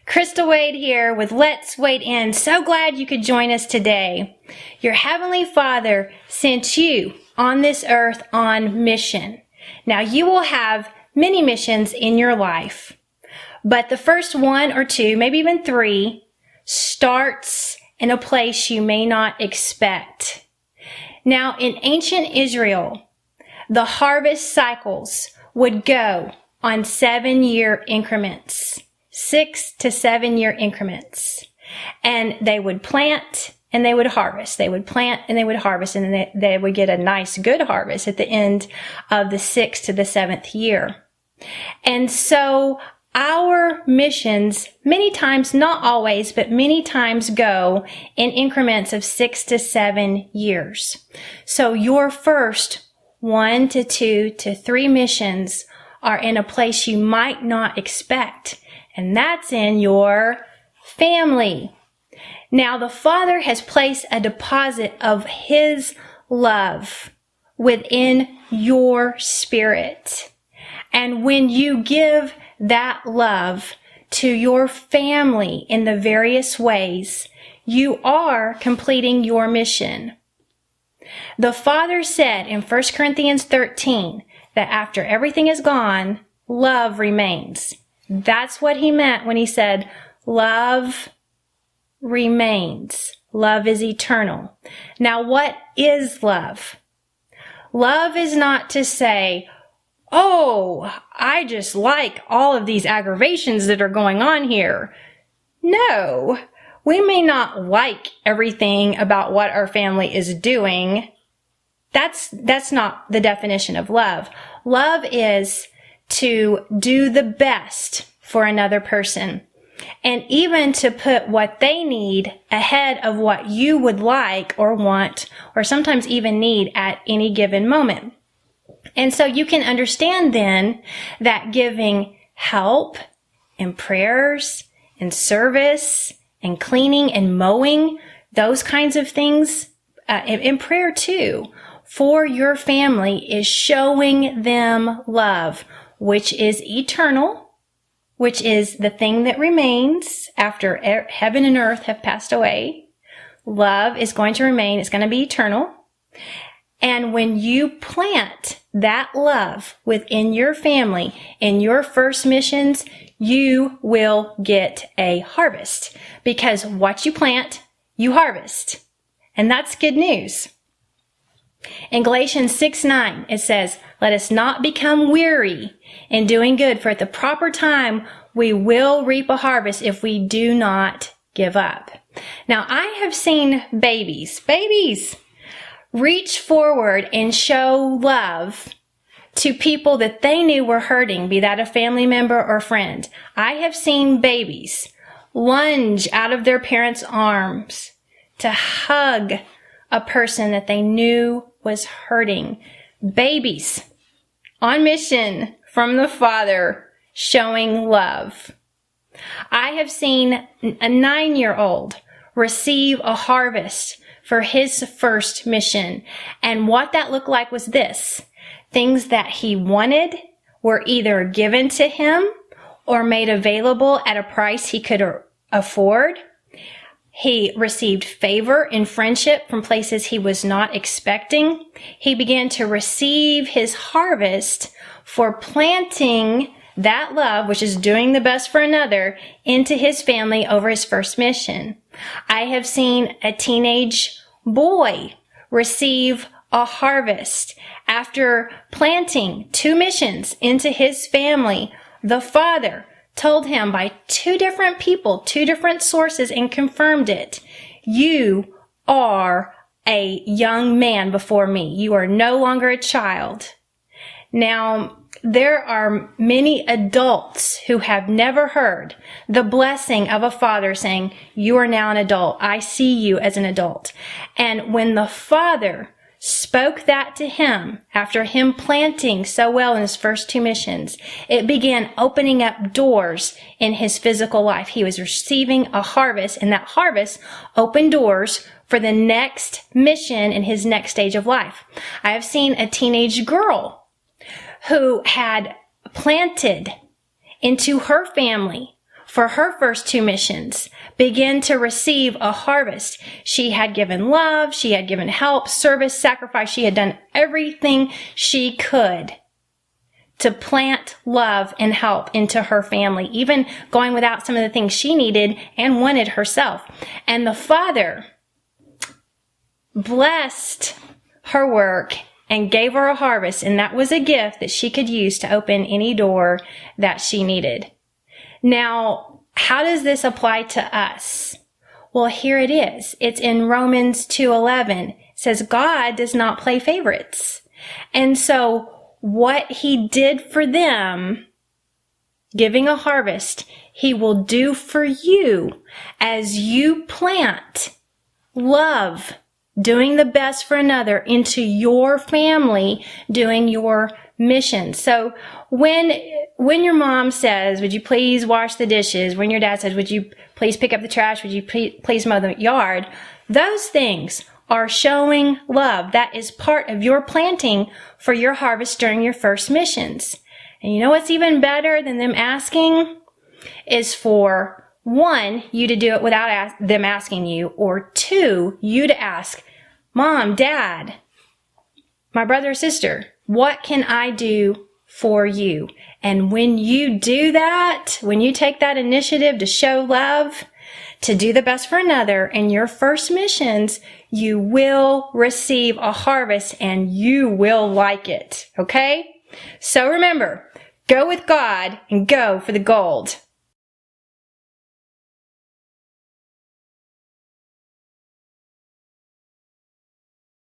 Crystal Wade here with Let's Wade In. So glad you could join us today. Your Heavenly Father sent you on this earth on mission. Now you will have many missions in your life, but the first one or two, maybe even three, starts in a place you may not expect. Now in ancient Israel, the harvest cycles would go on 7-year increments. 6 to 7 year increments. And they would plant and they would harvest. They would plant and they would harvest, and then they would get a nice good harvest at the end of the 6th to the 7th year. And so our missions many times, not always, but many times go in increments of 6 to 7 years. So your first 1 to 2 to 3 missions are in a place you might not expect. And that's in your family. Now, the Father has placed a deposit of His love within your spirit. And when you give that love to your family in the various ways, you are completing your mission. The Father said in 1 Corinthians 13 that after everything is gone, love remains. That's what He meant when He said, love remains. Love is eternal. Now, what is love? Love is not to say, oh, I just like all of these aggravations that are going on here. No, we may not like everything about what our family is doing. That's not the definition of love. Love is to do the best for another person, and even to put what they need ahead of what you would like or want, or sometimes even need at any given moment. And so you can understand then that giving help and prayers and service and cleaning and mowing, those kinds of things, and prayer too, for your family is showing them love, which is eternal, which is the thing that remains after heaven and earth have passed away. Love is going to remain. It's going to be eternal. And when you plant that love within your family, in your first missions, you will get a harvest. Because what you plant, you harvest. And that's good news. In Galatians 6:9, it says, let us not become weary in doing good, for at the proper time we will reap a harvest if we do not give up. Now, I have seen babies reach forward and show love to people that they knew were hurting, be that a family member or friend. I have seen babies lunge out of their parents' arms to hug a person that they knew was hurting. Babies on mission from the Father showing love. I have seen a 9-year-old receive a harvest for his first mission. And what that looked like was this. Things that he wanted were either given to him or made available at a price he could afford. He received favor and friendship from places he was not expecting. He began to receive his harvest for planting that love, which is doing the best for another, into his family over his first mission. I have seen a teenage boy receive a harvest after planting 2 missions into his family. The Father told him by 2 different people, 2 different sources, and confirmed it. You are a young man before me. You are no longer a child. Now, there are many adults who have never heard the blessing of a father saying, you are now an adult. I see you as an adult. And when the Father spoke that to him after him planting so well in his first 2 missions, it began opening up doors in his physical life. He was receiving a harvest, and that harvest opened doors for the next mission in his next stage of life. I have seen a teenage girl who had planted into her family for her first 2 missions, begin to receive a harvest. She had given love, she had given help, service, sacrifice. She had done everything she could to plant love and help into her family, even going without some of the things she needed and wanted herself. And the Father blessed her work and gave her a harvest, and that was a gift that she could use to open any door that she needed. Now, how does this apply to us? Well, here it is. It's in Romans 2:11. It says, God does not play favorites. And so what he did for them, giving a harvest, he will do for you as you plant love, doing the best for another into your family, doing your mission. So when your mom says, would you please wash the dishes? When your dad says, would you please pick up the trash? Would you please mow the yard? Those things are showing love. That is part of your planting for your harvest during your first missions. And you know what's even better than them asking? Is for 1, you to do it without them asking you, or 2, you to ask, Mom, Dad, my brother or sister, what can I do for you? And when you do that, when you take that initiative to show love, to do the best for another in your first missions, you will receive a harvest and you will like it. Okay? So remember, go with God and go for the gold.